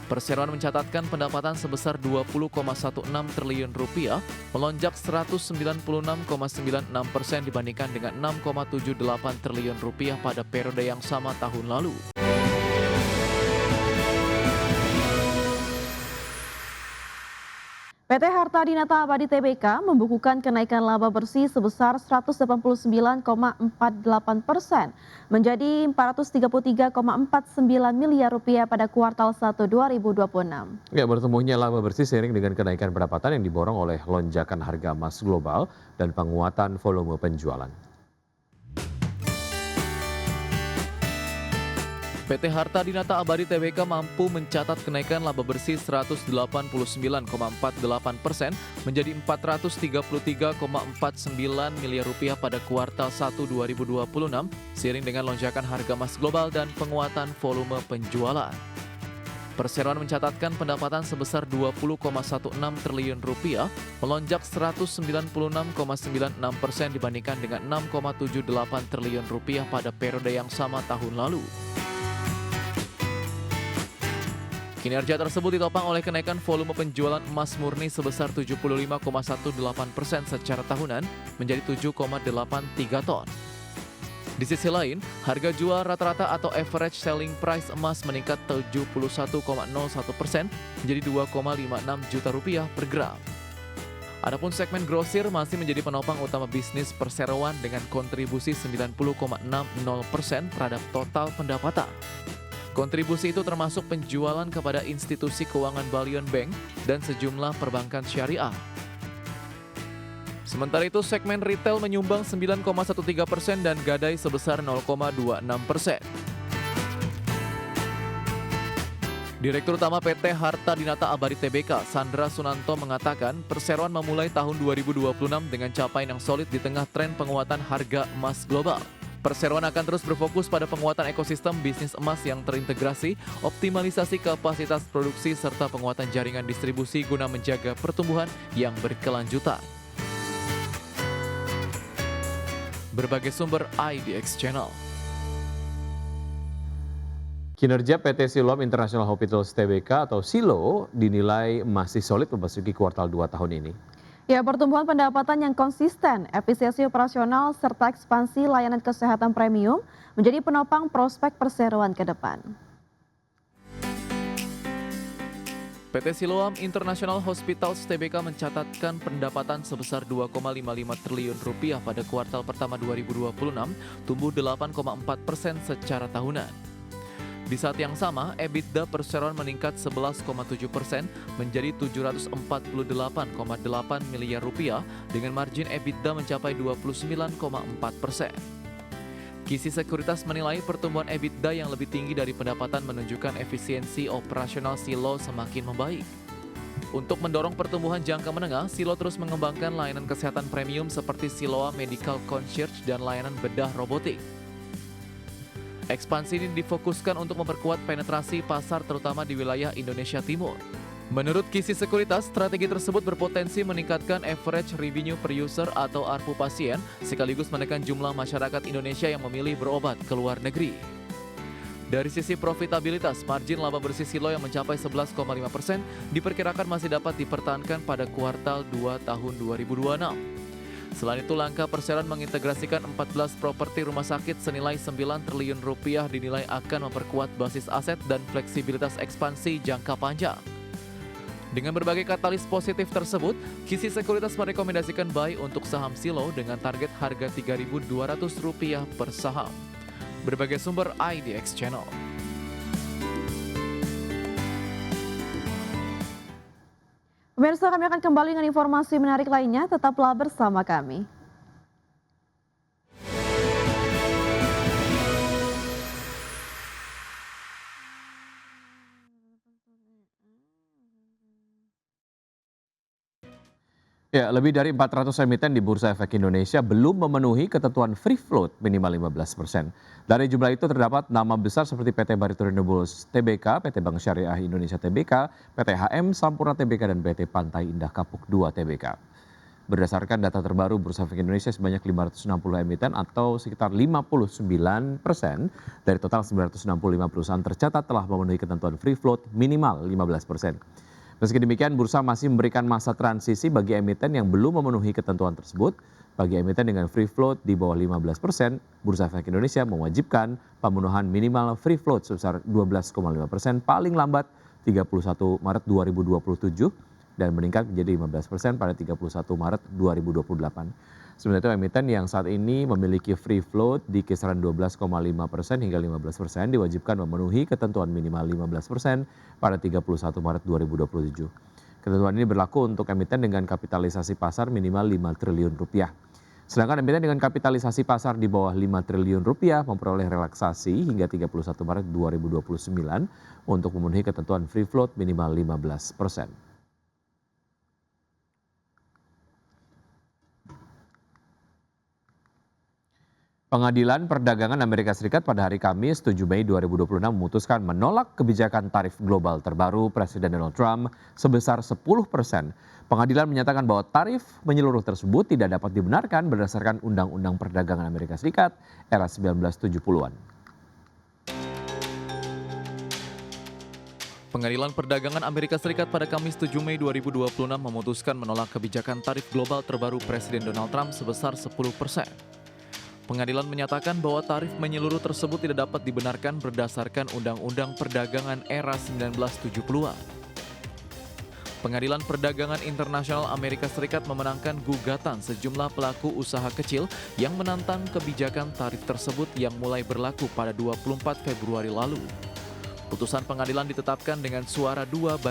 Perseroan mencatatkan pendapatan sebesar 20,16 triliun rupiah, melonjak 196,96% dibandingkan dengan 6,78 triliun rupiah pada periode yang sama tahun lalu. PT Harta Dinata Abadi Tbk membukukan kenaikan laba bersih sebesar 189,48% menjadi 433,49 miliar rupiah pada kuartal 1 2026. Ya, bertumbuhnya laba bersih seiring dengan kenaikan pendapatan yang diborong oleh lonjakan harga emas global dan penguatan volume penjualan. PT Harta Dinata Abadi Tbk mampu mencatat kenaikan laba bersih 189,48% menjadi 433,49 miliar rupiah pada kuartal 1 2026 seiring dengan lonjakan harga emas global dan penguatan volume penjualan. Perseroan mencatatkan pendapatan sebesar 20,16 triliun rupiah, melonjak 196,96% dibandingkan dengan 6,78 triliun rupiah pada periode yang sama tahun lalu. Kinerja tersebut ditopang oleh kenaikan volume penjualan emas murni sebesar 75,18% secara tahunan menjadi 7,83 ton. Di sisi lain, harga jual rata-rata atau average selling price emas meningkat 71,01% menjadi 2,56 juta rupiah per gram. Adapun segmen grosir masih menjadi penopang utama bisnis perseroan dengan kontribusi 90,60% terhadap total pendapatan. Kontribusi itu termasuk penjualan kepada institusi keuangan Balion Bank dan sejumlah perbankan syariah. Sementara itu, segmen retail menyumbang 9,13% dan gadai sebesar 0,26%. Direktur Utama PT Harta Dinata Abadi Tbk, Sandra Sunanto mengatakan, perseroan memulai tahun 2026 dengan capaian yang solid di tengah tren penguatan harga emas global. Perseroan akan terus berfokus pada penguatan ekosistem bisnis emas yang terintegrasi, optimalisasi kapasitas produksi, serta penguatan jaringan distribusi guna menjaga pertumbuhan yang berkelanjutan. Berbagai sumber IDX Channel. Kinerja PT Siloam International Hospitals Tbk atau SILO dinilai masih solid memasuki kuartal 2 tahun ini. Ya, pertumbuhan pendapatan yang konsisten, efisiensi operasional, serta ekspansi layanan kesehatan premium menjadi penopang prospek perseroan ke depan. PT Siloam International Hospitals Tbk mencatatkan pendapatan sebesar 2,55 triliun rupiah pada kuartal pertama 2026, tumbuh 8,4% secara tahunan. Di saat yang sama, EBITDA perseroan meningkat 11,7% menjadi 748,8 miliar rupiah dengan margin EBITDA mencapai 29,4%. Kisi Sekuritas menilai pertumbuhan EBITDA yang lebih tinggi dari pendapatan menunjukkan efisiensi operasional Silo semakin membaik. Untuk mendorong pertumbuhan jangka menengah, Silo terus mengembangkan layanan kesehatan premium seperti Siloam Medical Concierge dan layanan bedah robotik. Ekspansi ini difokuskan untuk memperkuat penetrasi pasar terutama di wilayah Indonesia Timur. Menurut Kisi Sekuritas, strategi tersebut berpotensi meningkatkan average revenue per user atau ARPU pasien, sekaligus menekan jumlah masyarakat Indonesia yang memilih berobat ke luar negeri. Dari sisi profitabilitas, margin laba bersih Silo yang mencapai 11,5% diperkirakan masih dapat dipertahankan pada kuartal 2 tahun 2026. Selain itu, langkah perseroan mengintegrasikan 14 properti rumah sakit senilai 9 triliun rupiah dinilai akan memperkuat basis aset dan fleksibilitas ekspansi jangka panjang. Dengan berbagai katalis positif tersebut, Kisi Sekuritas merekomendasikan buy untuk saham Silo dengan target harga Rp3.200 per saham. Berbagai sumber IDX Channel. Pemirsa, kami akan kembali dengan informasi menarik lainnya, tetaplah bersama kami. Ya, lebih dari 400 emiten di Bursa Efek Indonesia belum memenuhi ketentuan free float minimal 15%. Dari jumlah itu terdapat nama besar seperti PT Barito Renewables Tbk, PT Bank Syariah Indonesia Tbk, PT HM Sampurna Tbk, dan PT Pantai Indah Kapuk II Tbk. Berdasarkan data terbaru Bursa Efek Indonesia, sebanyak 560 emiten atau sekitar 59% dari total 965 perusahaan tercatat telah memenuhi ketentuan free float minimal 15%. Meski demikian, bursa masih memberikan masa transisi bagi emiten yang belum memenuhi ketentuan tersebut. Bagi emiten dengan free float di bawah 15%, Bursa Efek Indonesia mewajibkan pemenuhan minimal free float sebesar 12,5% paling lambat 31 Maret 2027 dan meningkat menjadi 15% pada 31 Maret 2028. Sementara itu emiten yang saat ini memiliki free float di kisaran 12,5% hingga 15% diwajibkan memenuhi ketentuan minimal 15% pada 31 Maret 2027. Ketentuan ini berlaku untuk emiten dengan kapitalisasi pasar minimal 5 triliun rupiah. Sedangkan emiten dengan kapitalisasi pasar di bawah 5 triliun rupiah memperoleh relaksasi hingga 31 Maret 2029 untuk memenuhi ketentuan free float minimal 15%. Pengadilan Perdagangan Amerika Serikat pada hari Kamis 7 Mei 2026 memutuskan menolak kebijakan tarif global terbaru Presiden Donald Trump sebesar 10%. Pengadilan menyatakan bahwa tarif menyeluruh tersebut tidak dapat dibenarkan berdasarkan Undang-Undang Perdagangan Amerika Serikat era 1970-an. Pengadilan Perdagangan Amerika Serikat pada Kamis 7 Mei 2026 memutuskan menolak kebijakan tarif global terbaru Presiden Donald Trump sebesar 10%. Pengadilan menyatakan bahwa tarif menyeluruh tersebut tidak dapat dibenarkan berdasarkan Undang-Undang Perdagangan era 1970-an. Pengadilan Perdagangan Internasional Amerika Serikat memenangkan gugatan sejumlah pelaku usaha kecil yang menantang kebijakan tarif tersebut yang mulai berlaku pada 24 Februari lalu. Putusan pengadilan ditetapkan dengan suara 2-1.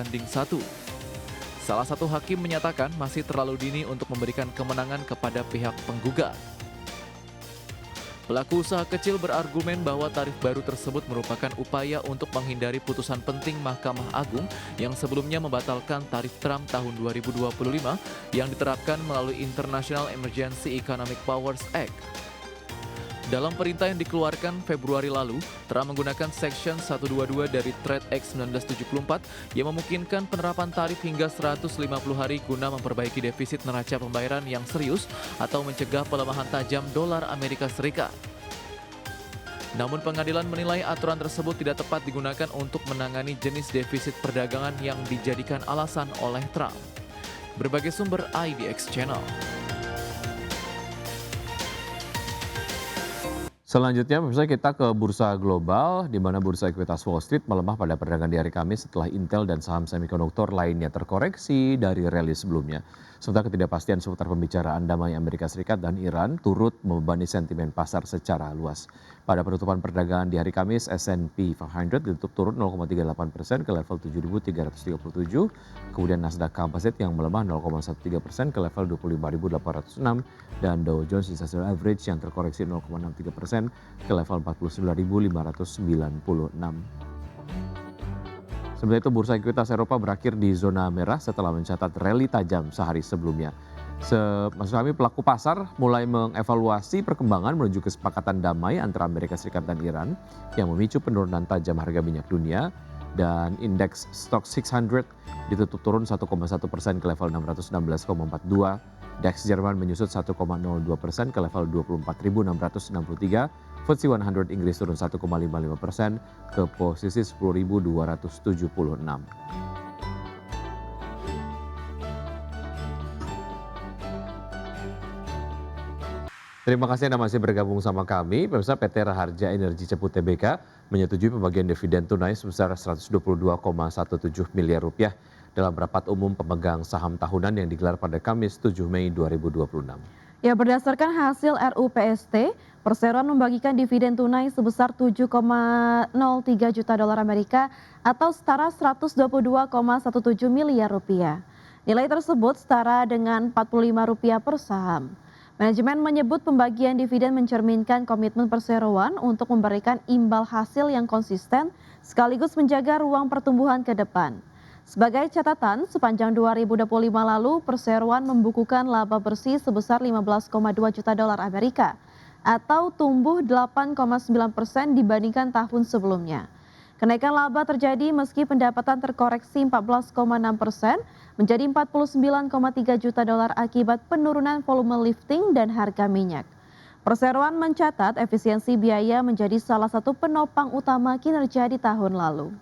Salah satu hakim menyatakan masih terlalu dini untuk memberikan kemenangan kepada pihak penggugat. Pelaku usaha kecil berargumen bahwa tarif baru tersebut merupakan upaya untuk menghindari putusan penting Mahkamah Agung yang sebelumnya membatalkan tarif Trump tahun 2025 yang diterapkan melalui International Emergency Economic Powers Act. Dalam perintah yang dikeluarkan Februari lalu, Trump menggunakan Section 122 dari Trade Act 1974 yang memungkinkan penerapan tarif hingga 150 hari guna memperbaiki defisit neraca pembayaran yang serius atau mencegah pelemahan tajam dolar Amerika Serikat. Namun pengadilan menilai aturan tersebut tidak tepat digunakan untuk menangani jenis defisit perdagangan yang dijadikan alasan oleh Trump. Berbagai sumber IDX Channel. Selanjutnya, pemirsa, kita ke bursa global, di mana bursa ekuitas Wall Street melemah pada perdagangan di hari Kamis setelah Intel dan saham semikonduktor lainnya terkoreksi dari rally sebelumnya. Sementara ketidakpastian seputar pembicaraan damai Amerika Serikat dan Iran turut membebani sentimen pasar secara luas. Pada penutupan perdagangan di hari Kamis, S&P 500 ditutup turun 0,38% ke level 7.337, kemudian Nasdaq Composite yang melemah 0,13% ke level 25.806, dan Dow Jones Industrial Average yang terkoreksi 0,63% ke level 49.596. Sementara itu, bursa ekuitas Eropa berakhir di zona merah setelah mencatat rally tajam sehari sebelumnya. Maksud kami, pelaku pasar mulai mengevaluasi perkembangan menuju kesepakatan damai antara Amerika Serikat dan Iran yang memicu penurunan tajam harga minyak dunia, dan indeks Stock 600 ditutup turun 1,1% ke level 616,42. DAX Jerman menyusut 1,02% ke level 24.663. FTSE 100 Inggris turun 1,55% ke posisi 10.276. Terima kasih Anda masih bergabung sama kami. Pemirsa, PT Raharja Energi Cepu Tbk menyetujui pembagian dividen tunai sebesar 122,17 miliar rupiah dalam rapat umum pemegang saham tahunan yang digelar pada Kamis 7 Mei 2026. Ya, berdasarkan hasil RUPST, perseroan membagikan dividen tunai sebesar 7,03 juta dolar Amerika atau setara 122,17 miliar rupiah. Nilai tersebut setara dengan Rp45 per saham. Manajemen menyebut pembagian dividen mencerminkan komitmen perseroan untuk memberikan imbal hasil yang konsisten sekaligus menjaga ruang pertumbuhan ke depan. Sebagai catatan, sepanjang 2025 lalu perseroan membukukan laba bersih sebesar 15,2 juta dolar Amerika atau tumbuh 8,9% dibandingkan tahun sebelumnya. Kenaikan laba terjadi meski pendapatan terkoreksi 14,6% menjadi 49,3 juta dolar akibat penurunan volume lifting dan harga minyak. Perseroan mencatat efisiensi biaya menjadi salah satu penopang utama kinerja di tahun lalu.